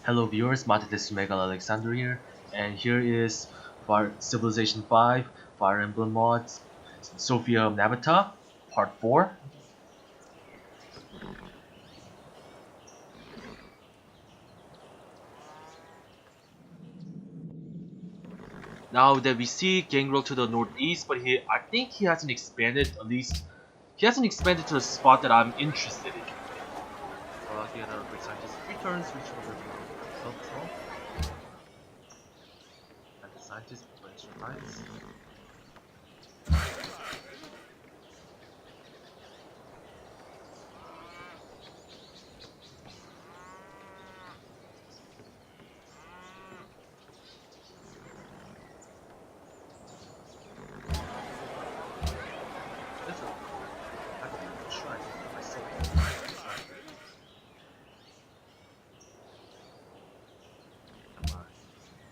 Hello viewers, This is Megal Alexander here, and here is Fire Civilization V, Fire Emblem Mods, Sophia Nabata, Part 4. Now that we see Gangrel to the northeast, but I think he hasn't expanded, at least, he hasn't expanded to the spot that I'm interested in. Here are great scientists returns, which over so. And the scientists for extra lights.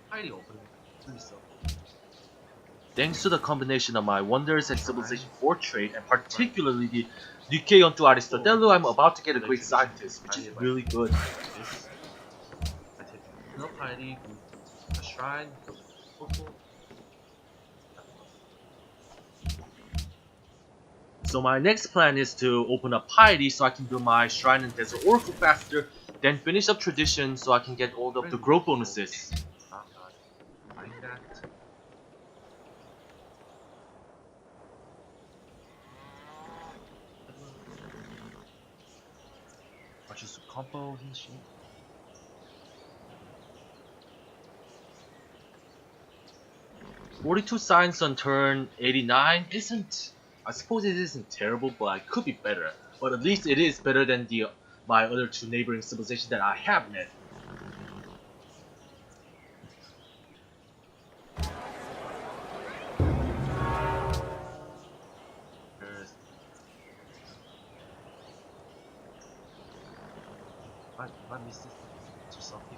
Highly open, really so. Thanks to the combination of my Wonders and Civilization 4 trait, and particularly the Decay onto Aristotello, I'm about to get a great scientist, which is really good. I take no piety, a shrine, so my next plan is to open up piety so I can build my shrine and desert oracle faster, then finish up tradition so I can get all of the growth bonuses. Just combo and shit. "42 signs on turn 89 isn't, I suppose it isn't terrible, but it could be better. But at least it is better than my other two neighboring civilizations that I have met. What is this? To Sophia?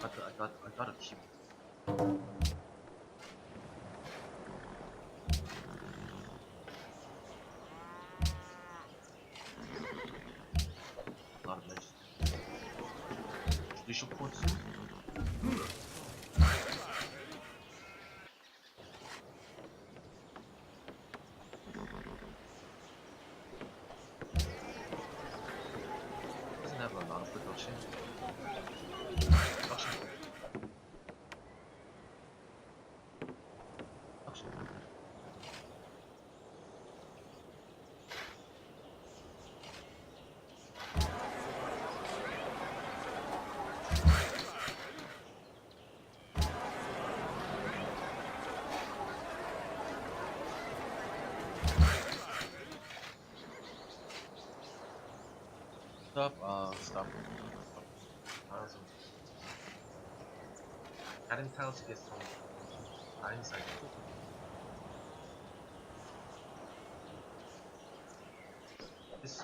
I gotta keep. A lot of legends. Judicial points. Doesn't have a lot of production. Stop. Adding tiles to get some hindsight. This.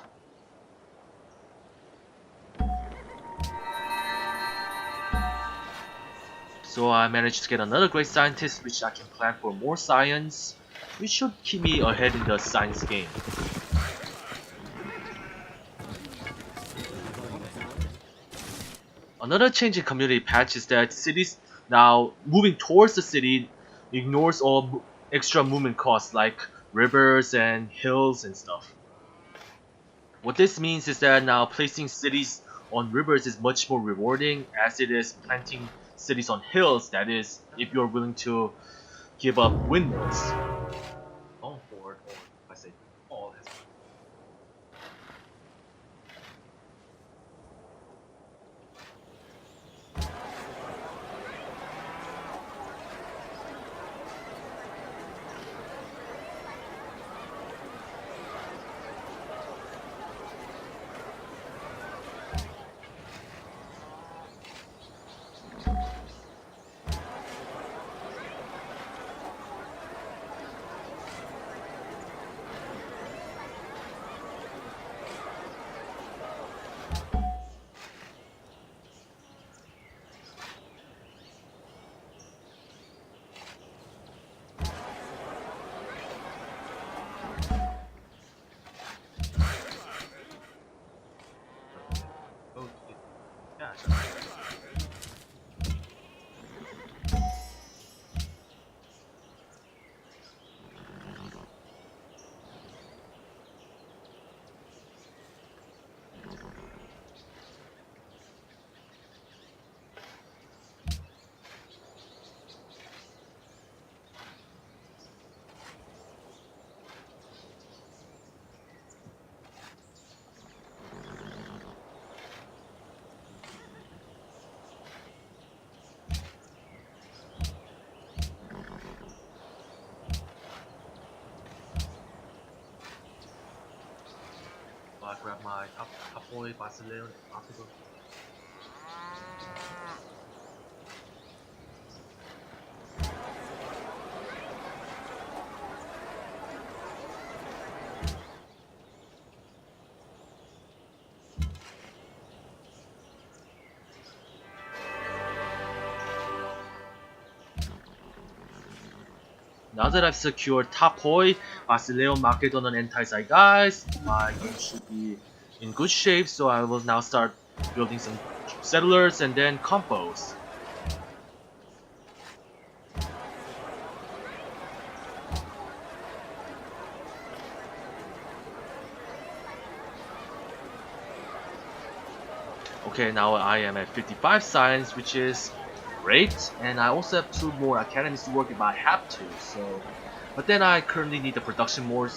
So I managed to get another great scientist, which I can plan for more science, which should keep me ahead in the science game. Another change in community patch is that cities now moving towards the city ignores all extra movement costs like rivers and hills and stuff. What this means is that now placing cities on rivers is much more rewarding as it is planting cities on hills, that is, if you're willing to give up windmills. Going forward, or I say all has. grab my top boy Basileon after the. Now that I've secured Tapoi, Basileon, Macedon, and Anti-Zeitgeist, my game should be in good shape, so I will now start building some settlers and then compos. Okay, now I am at 55 science, which is great, and I also have 2 more academies to work if I have to, so... But then I currently need the production more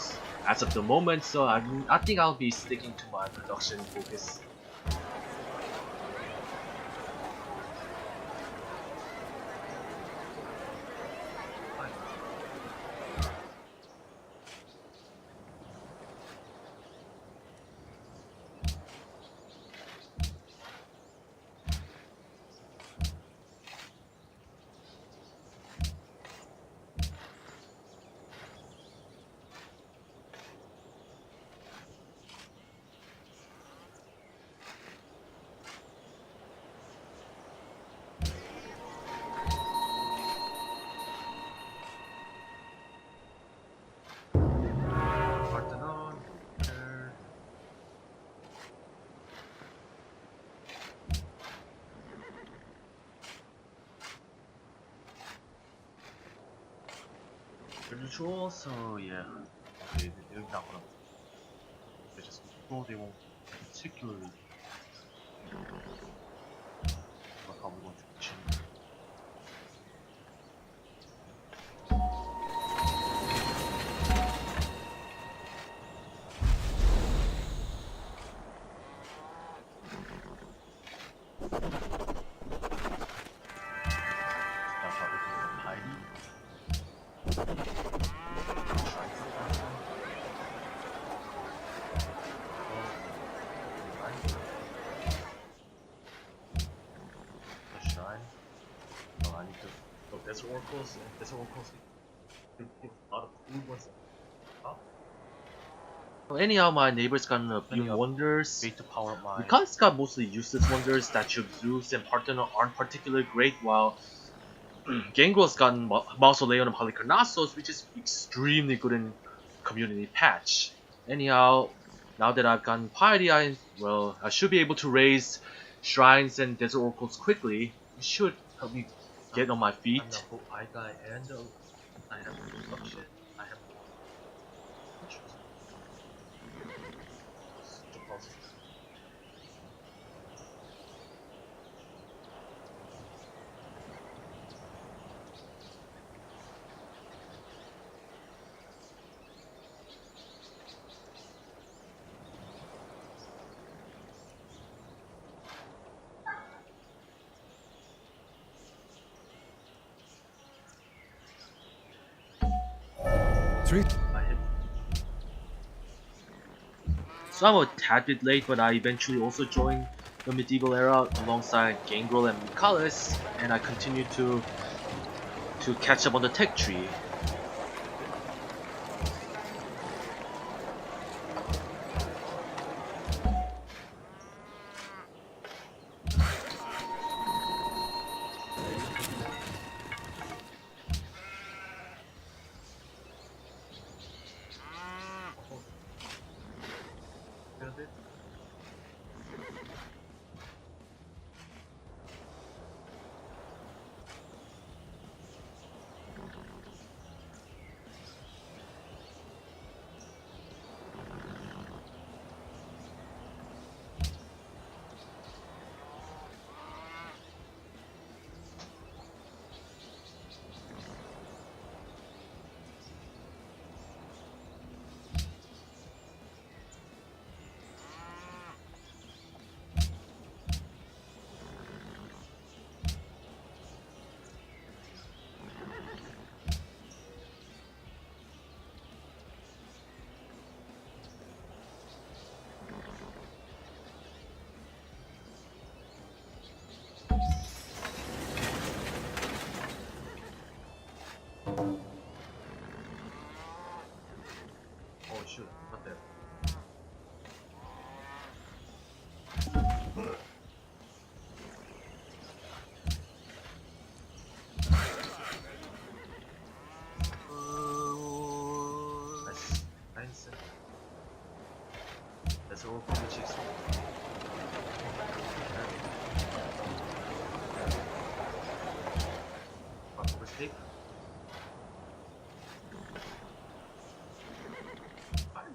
as of the moment, so I think I'll be sticking to my production focus. Ritual, so yeah, they're not gonna. They just well, they won't particularly. We're probably going to change. There's oracles. Give a lot of food once. Well, anyhow, my neighbor's got a few wonders. To power up my... Mikhail's got mostly useless wonders. Statue of Zeus and Parthenon aren't particularly great, while Gangrel's got Mausoleum of Halicarnassos, which is extremely good in community patch. Anyhow, now that I've gotten piety, I should be able to raise shrines and desert oracles quickly. It should help me get on my feet. I'm the whole eye guy and I have construction. I have deposit. So I'm a tad bit late, but I eventually also joined the medieval era alongside Gangrel and Michalis, and I continue to catch up on the tech tree.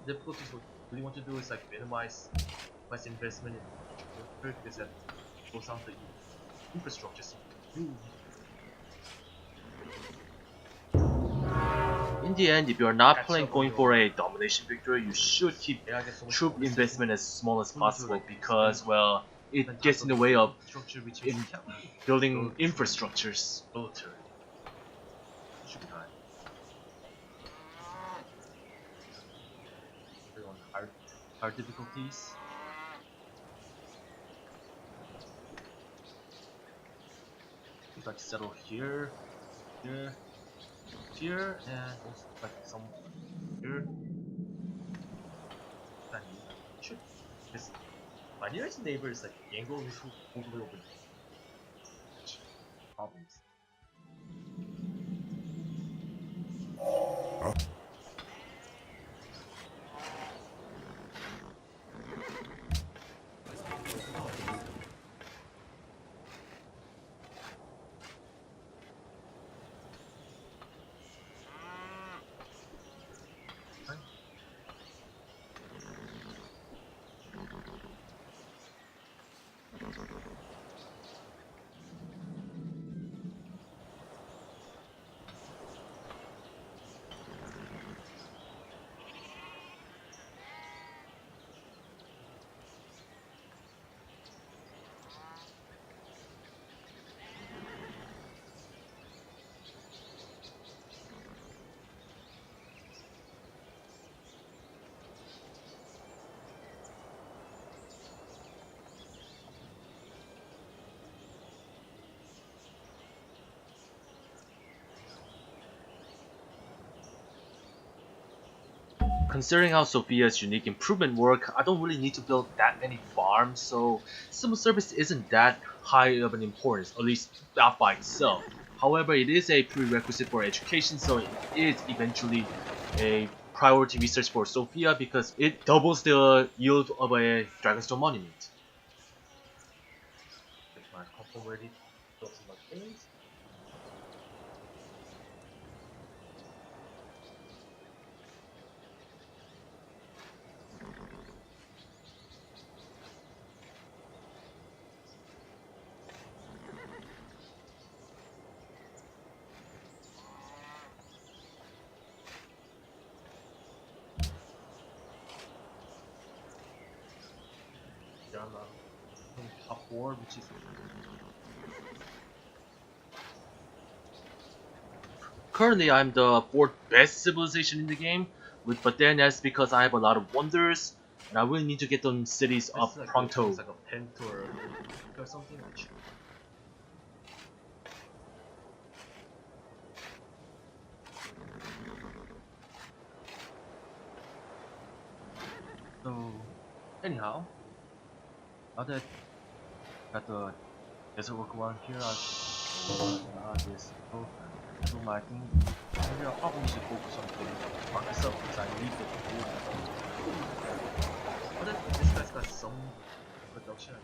difficulties what we want to do is like minimize investment in infrastructure because that goes down to infrastructure. In the end, if you are not planning going for a domination victory, you should keep troop investment as small as possible because, well, it gets in the way of building infrastructures. Military. Should be high. On hard difficulties. If I settle here, here, and also like some here. Should this my nearest neighbor is like Gangrel who's all the way over there. Problems. Considering how Sophia's unique improvement work, I don't really need to build that many farms, so civil service isn't that high of an importance, at least not by itself. However, it is a prerequisite for education, so it is eventually a priority research for Sophia because it doubles the yield of a Dragonstone Monument. Get my couple ready, build some more things. Top 4, which is currently I'm the 4th best civilization in the game, but then that's because I have a lot of wonders, and I really need to get them cities up like pronto. It's like a pent or something. So, anyhow, now that got the desert work around here, this so my thing, maybe I'll probably should focus on getting Marcus up because I need the food. But then this guy's got some production.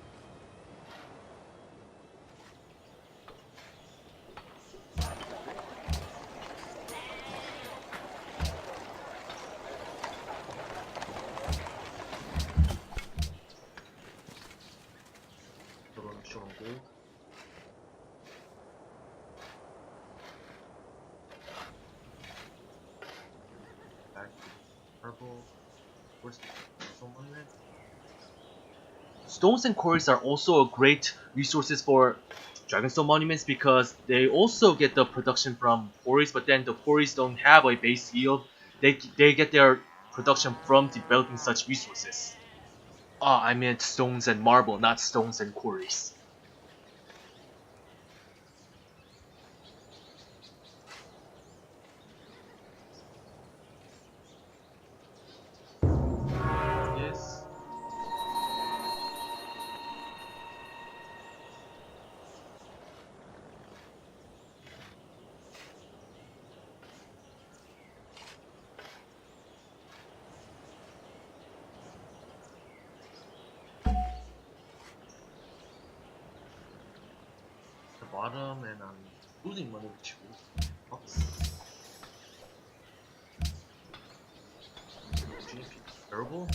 Show him gold. Back purple. Where's the monument? Stones and quarries are also great resources for Dragonstone monuments because they also get the production from quarries, but then the quarries don't have a base yield. They get their production from developing such resources. Ah, I meant stones and marble, not stones and quarries. Yes. The bottom, and I'm losing money with tools. Venerable.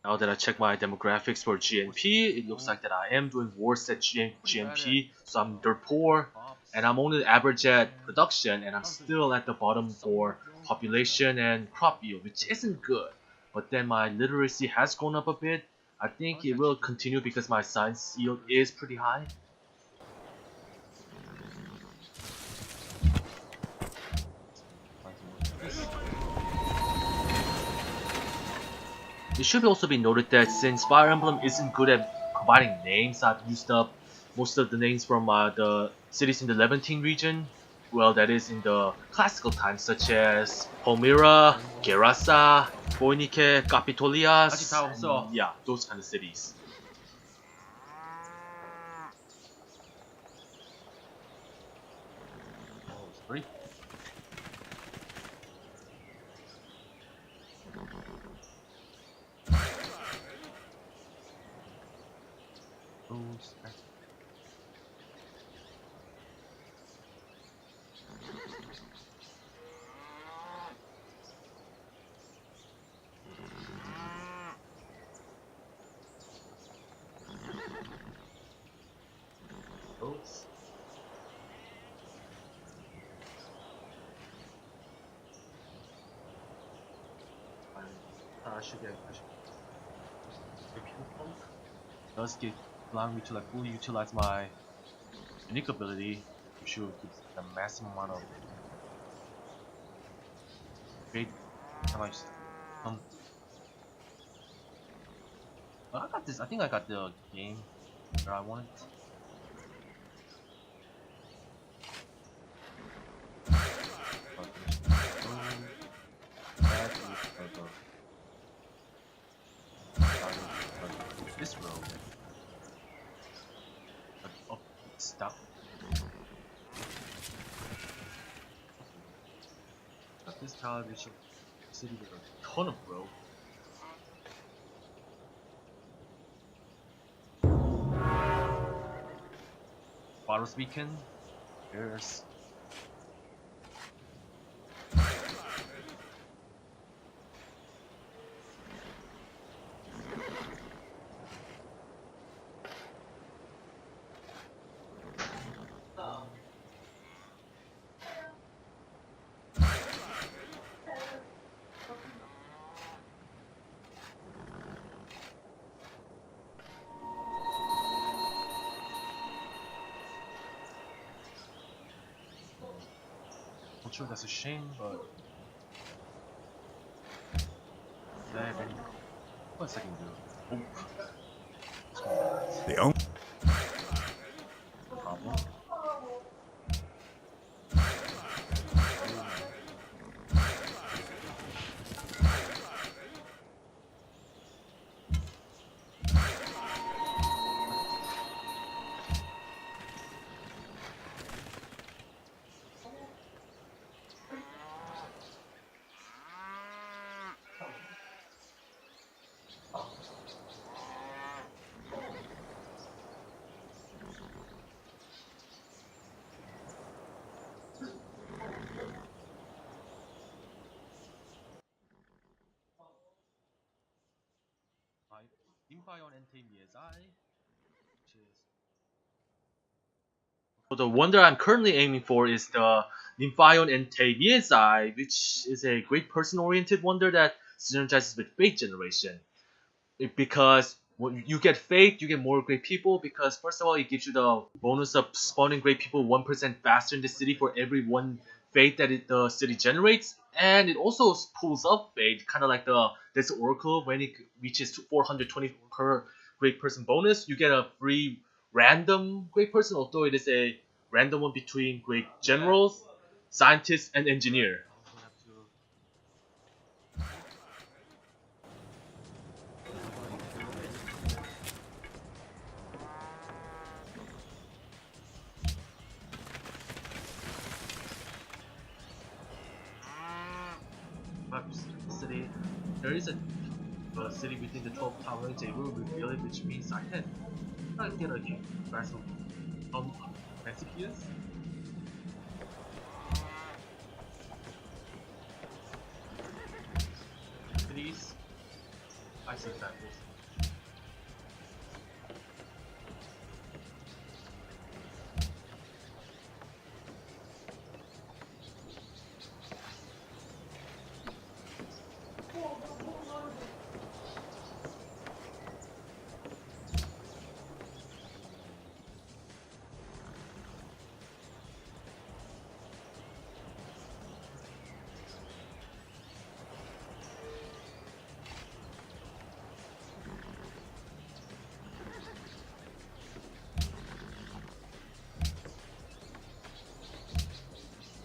Now that I check my demographics for GNP, it looks like that I am doing worse at GNP, so I'm dirt poor, and I'm only average at production, and I'm still at the bottom for population and crop yield, which isn't good. But then my literacy has gone up a bit. I think it will continue because my science yield is pretty high. It should also be noted that since Fire Emblem isn't good at providing names, I've used up most of the names from the cities in the Levantine region. Well, that is in the classical times, such as Palmyra, Gerasa, Boinike, Capitolias, and yeah, those kind of cities. Oh, sorry. Those. I should get does get allowing me to like fully utilize my unique ability, which should give the maximum amount of great damage. I got this. I think I got the game where I want. This road. Oh, stop. Got this television city with a ton of road. Bottles Beacon. There's not sure that's a shame, but what's I can do? Oh. The only Problem. So the one that I'm currently aiming for is the Nymphion Entei Miezai, which is a great person-oriented wonder that synergizes with Fate Generation. Because when you get Fate, you get more great people, because first of all, it gives you the bonus of spawning great people 1% faster in the city for every one Fate that the city generates, and it also pulls up Fate, kind of like this Oracle. When it reaches 420 per great person bonus, you get a free random great person, although it is a random one between great generals, scientists, and engineer. City, there is a city within the 12 towers. They will reveal it, which means I can get a grasp of recipes. I said that.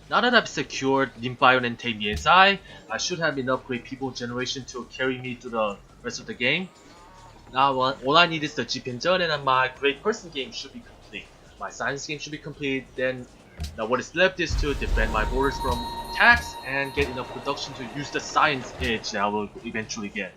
Now that I've secured Nymphion and Miezai, I should have enough great people generation to carry me to the rest of the game. Now all I need is the Jipen전 and my great person game should be complete. My science game should be complete, then now what is left is to defend my borders from attacks and get enough production to use the science edge that I will eventually get.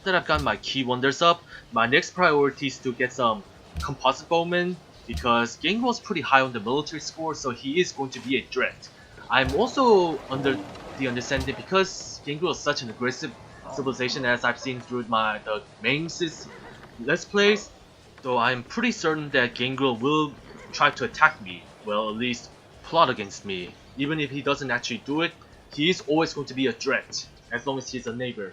That I've got my key wonders up, my next priority is to get some composite bowmen because Gangrel is pretty high on the military score, so he is going to be a threat. I'm also under the understanding because Gangrel is such an aggressive civilization as I've seen through the Mangs' Let's Plays, so I'm pretty certain that Gangrel will try to attack me, well at least plot against me. Even if he doesn't actually do it, he is always going to be a threat, as long as he's a neighbor.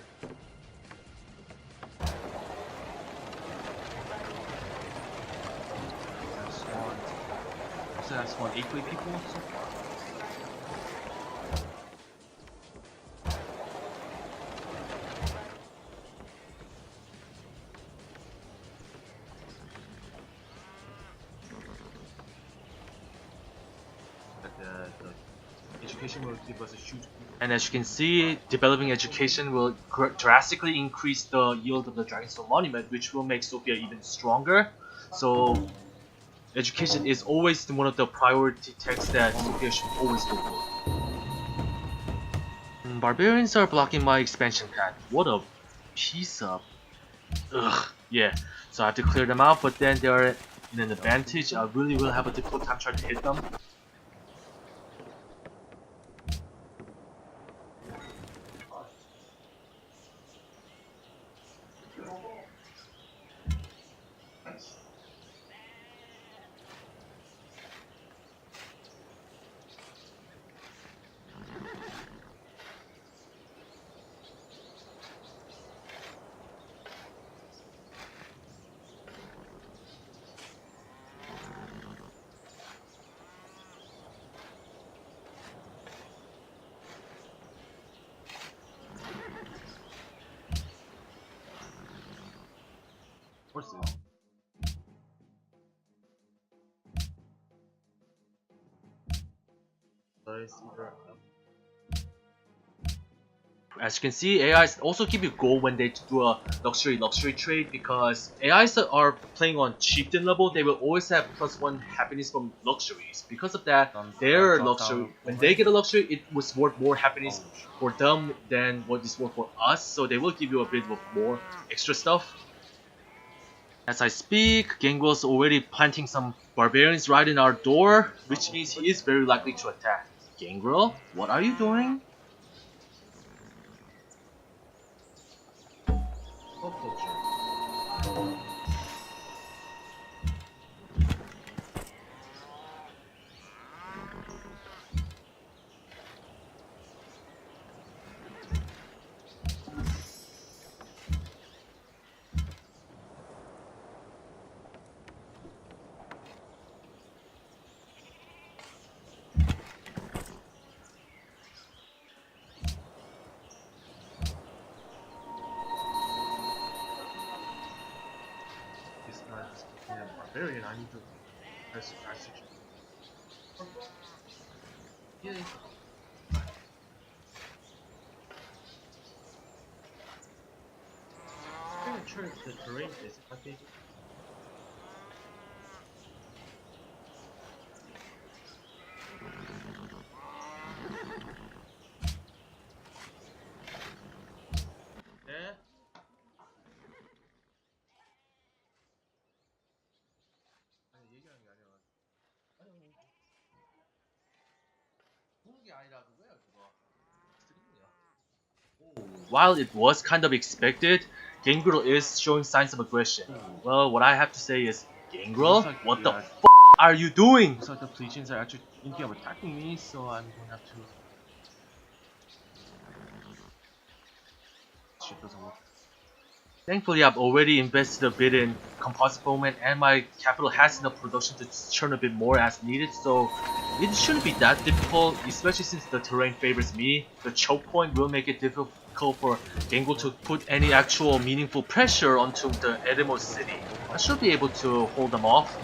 That's one 8 great people so far. The education will give us a huge. And as you can see, developing education will drastically increase the yield of the Dragonstone Monument, which will make Sophia even stronger. So education is always one of the priority texts that Sophia should always go for. Barbarians are blocking my expansion path. What a piece of... Ugh, yeah. So I have to clear them out, but then they're in an advantage. I really will have a difficult time trying to hit them. Of course it is. As you can see, AIs also give you gold when they do a luxury trade because AIs that are playing on chieftain level, they will always have +1 happiness from luxuries. Because of that, their luxury, when they get a luxury, it was worth more happiness for them than what is worth for us, so they will give you a bit of more extra stuff. As I speak, Gangrel's already planting some barbarians right in our door, which means he is very likely to attack. Gangrel, what are you doing? Barbarian, I need to press passage. Yeah. I'm gonna turn the terrain is okay. Yeah. While it was kind of expected, Gangrel is showing signs of aggression. Well, what I have to say is, Gangrel, what the f are you doing? Looks like the Plegians are actually thinking of attacking me, so I'm going to have to... Shit doesn't work. Thankfully, I've already invested a bit in composite bowman, and my capital has enough production to churn a bit more as needed, so it shouldn't be that difficult, especially since the terrain favors me. The choke point will make it difficult for Gangrel to put any actual meaningful pressure onto the Edemo city. I should be able to hold them off.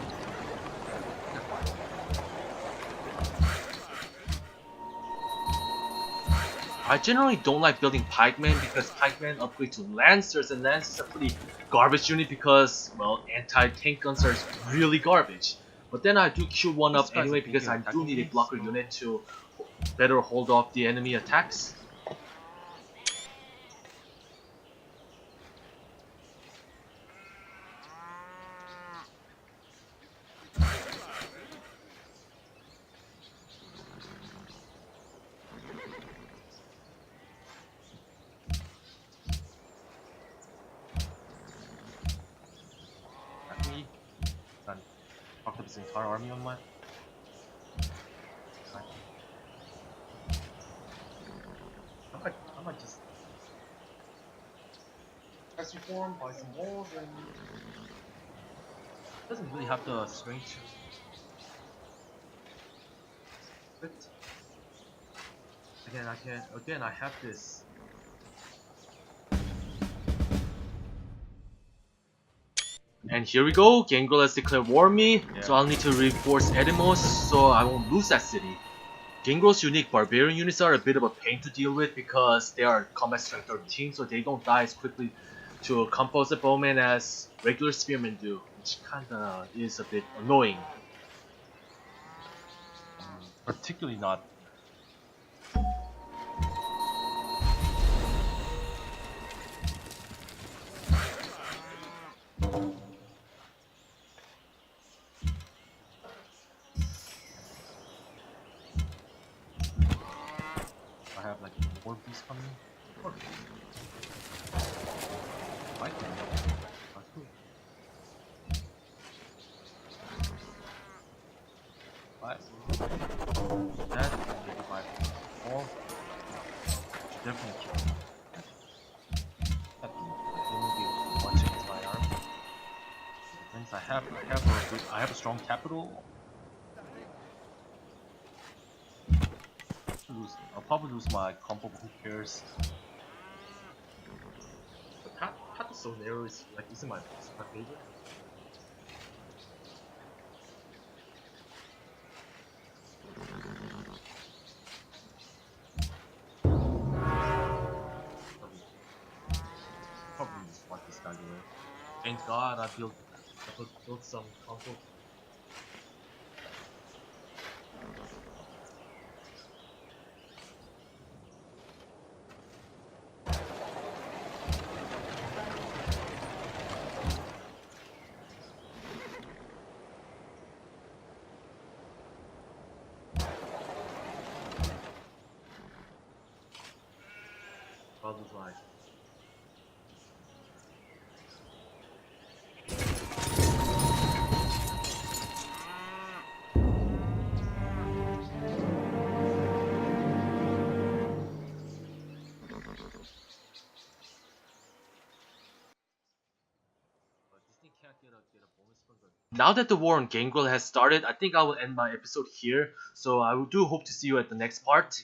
I generally don't like building pikemen because pikemen upgrade to lancers, and lancers are pretty garbage unit because, well, anti-tank guns are really garbage. But then I do queue one up anyway because I do need a blocker unit to better hold off the enemy attacks. Attack me. Then fucked up his entire army on my... I might just... Press reform, buy some walls, and... Doesn't really have the strength to... But... Again, I have this... And here we go, Gangrel has declared war on me, so I'll need to reinforce Edemos so I won't lose that city. Gangrel's unique barbarian units are a bit of a pain to deal with because they are combat strength 13, so they don't die as quickly to a composite bowman as regular spearmen do, which kinda is a bit annoying. Particularly not... I have like 4 beasts coming. 4 beasts. I can. That's cool. 5. That, and maybe 5. 4. Should definitely kill. That will be able to punch against my arm. Since I have a strong capital. I'll probably lose my combo, but who cares? The path is so narrow, it's like, isn't my favorite. Probably just fight this guy away. Thank God I built some combo. Father's life. Now that the war on Gangrel has started, I think I will end my episode here. So I do hope to see you at the next part.